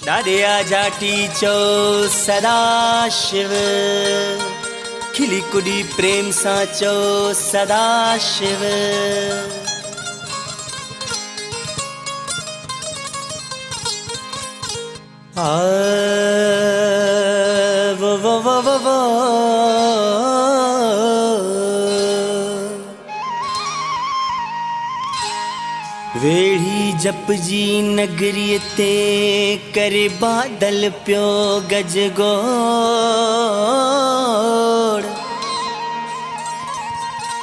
डाडिया जाटी चो सदा शिव खिली कुड़ी प्रेम साचो सदा शिव। आ वो वेड़ी जप जी नगरी ते करे बादल प्यो गजगोड़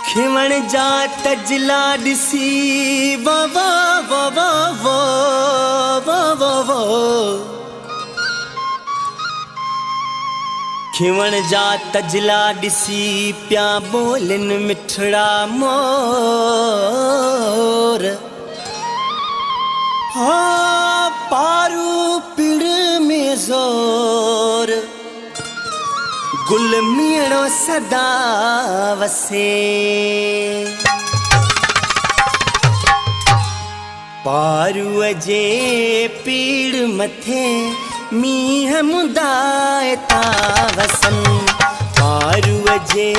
खिवण जा तजला दिसी वो वो वो वो वो वो वो वो खिवण जा तजला दिसी प्या बोलन मिठड़ा मोर। हाँ पारू पीड़ में जोर गुल मीणो सदा वसे पारू जे पीड़ मथे मीह मुदायता वसन पारू जे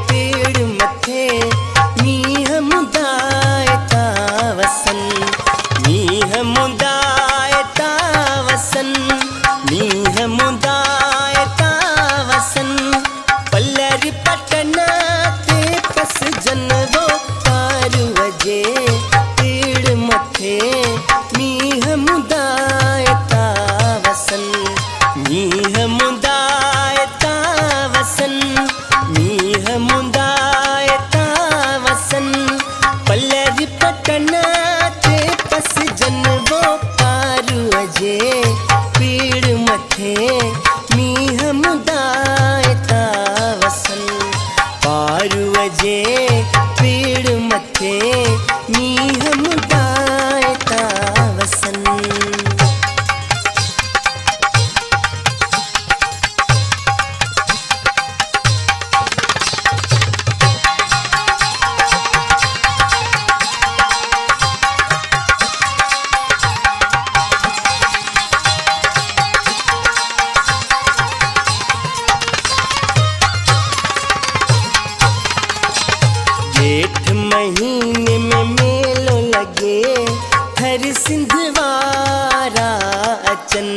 पीड़ मथे मीह मुदायता वसन मीह मुदायता वसन मीह मुदायता वसन पल्लर पटना ते पस जनवो पारू जे पीड़ मथे मीह मुदायता वसन मीह मुदायता वसन मीह मुदायता वसन पल्लर पटना ते पस जनवो पारू जे पीड़ मथे मीह मुदायता वसन पारू जे पीड़ मथे मीह मुदायता वसन। जेठ महीने में मेलो लगे हर सिंधवारा अचन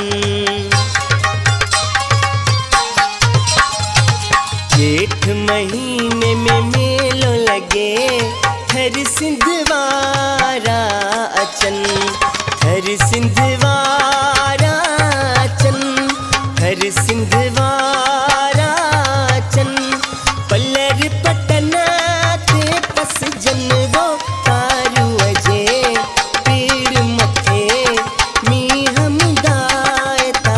जेठ महीने में मेलो लगे हर सिंधवारा अचन हर सिंधवारा अचन हर सिंधवारा अचन पल्लर पटना पस जनवो पारू जे पीड़ मथे मीह मुदायता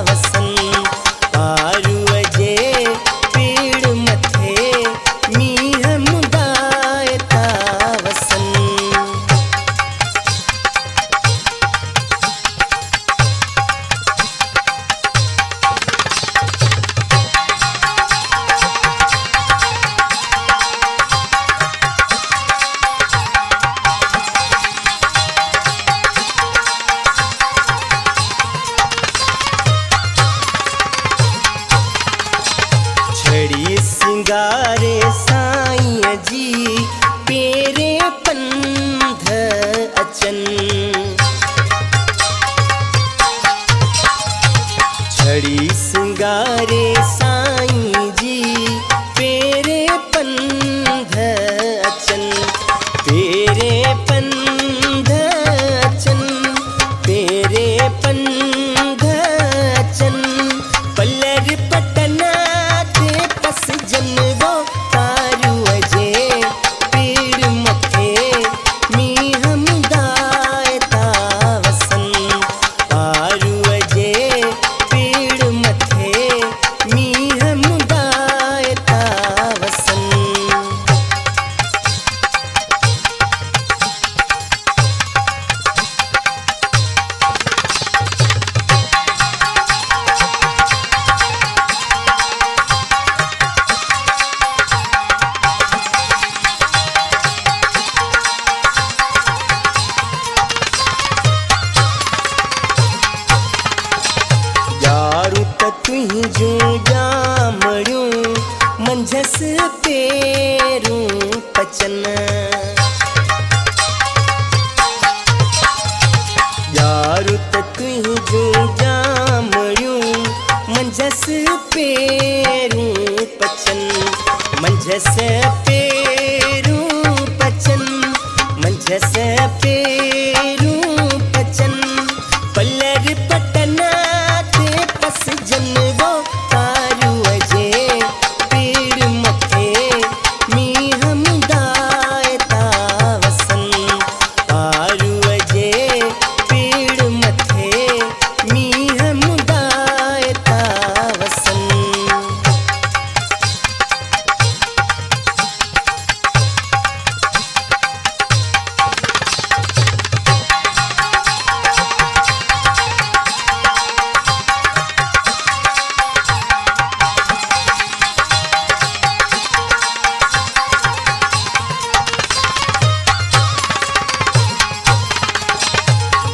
वसन पारू जे पीड़ मथे मीह मुदायता वसन। छड़ी सिंगारे साईं जी पेरे पंध अचन छड़ी सिंगारे साईं जी पेरे पंध अचन पेरे पंध अचन पेरे पंध अचन पल्लर पटना पस जनवो पारू जे पीड़ मथे मीह मुदायता वसन पारू जे पीड़ मथे तुंहिंजूं ॼामड़ियूं मंझसि पेरूं पचन यारो त तुंहिंजूं ॼामड़ियूं मंझसि पेरूं पचन मंझसि पेरूं पचन मंझसि पेरूं पचन पलर पटना ते पसजन वो कारूअ जे पेड़ मथे मींहं मुंदाए ता वसन कारूअ जे पेड़ मथे मींहं मुंदाए ता वसन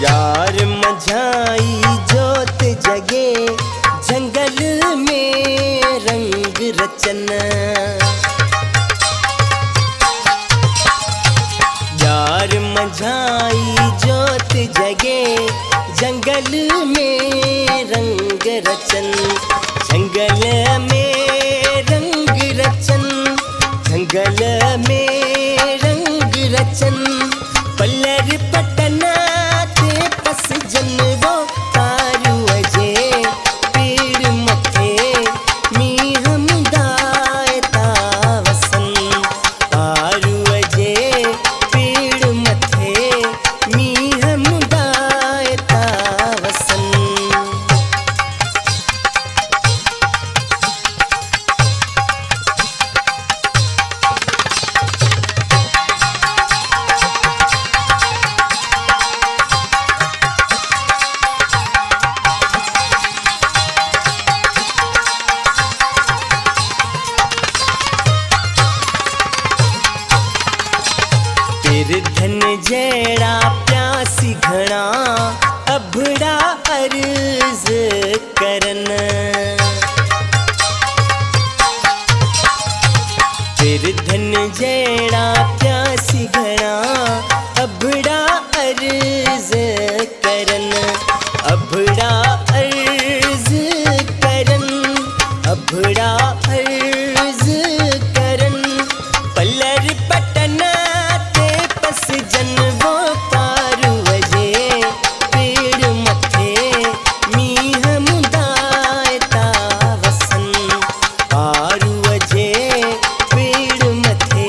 यार मझाई जोत जगे जंगल में रंग रचन यार मझाई जोत जगे जंगल में रंग रचन जंगल में रंग रचन जंगल में रंग रचन पलर पटना पसजन वो कारूअ जे पेड़ मथे मींहं मुंदाए ता वसन कारूअ जे पेड़ मथे मींहं मुंदाए ता वसन धन जड़ा प्यासी घना अभड़ा अर्ज करन फिर धन जड़ा प्यासी घना अभड़ा अर्ज करन अभड़ा अर्ज करन अभड़ा अर्ज करन पलर पटना पसजन वो कारूअ जे पेड़ मथे मींहं मुंदाए ता वसन कारूअ जे पेड़ मथे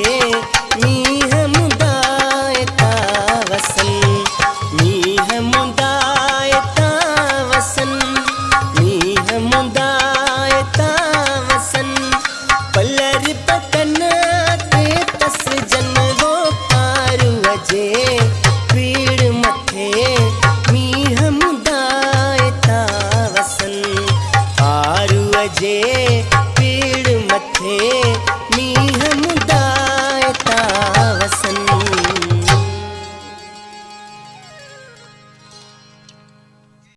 मींहं मुंदाए ता वसन मींहं मुंदाए ता वसन मींहं मुंदाए ता वसन पलर पटना ते पसजन वो जे पेड़ मथे मींहं मुंदाए ता वसन कारूअ जे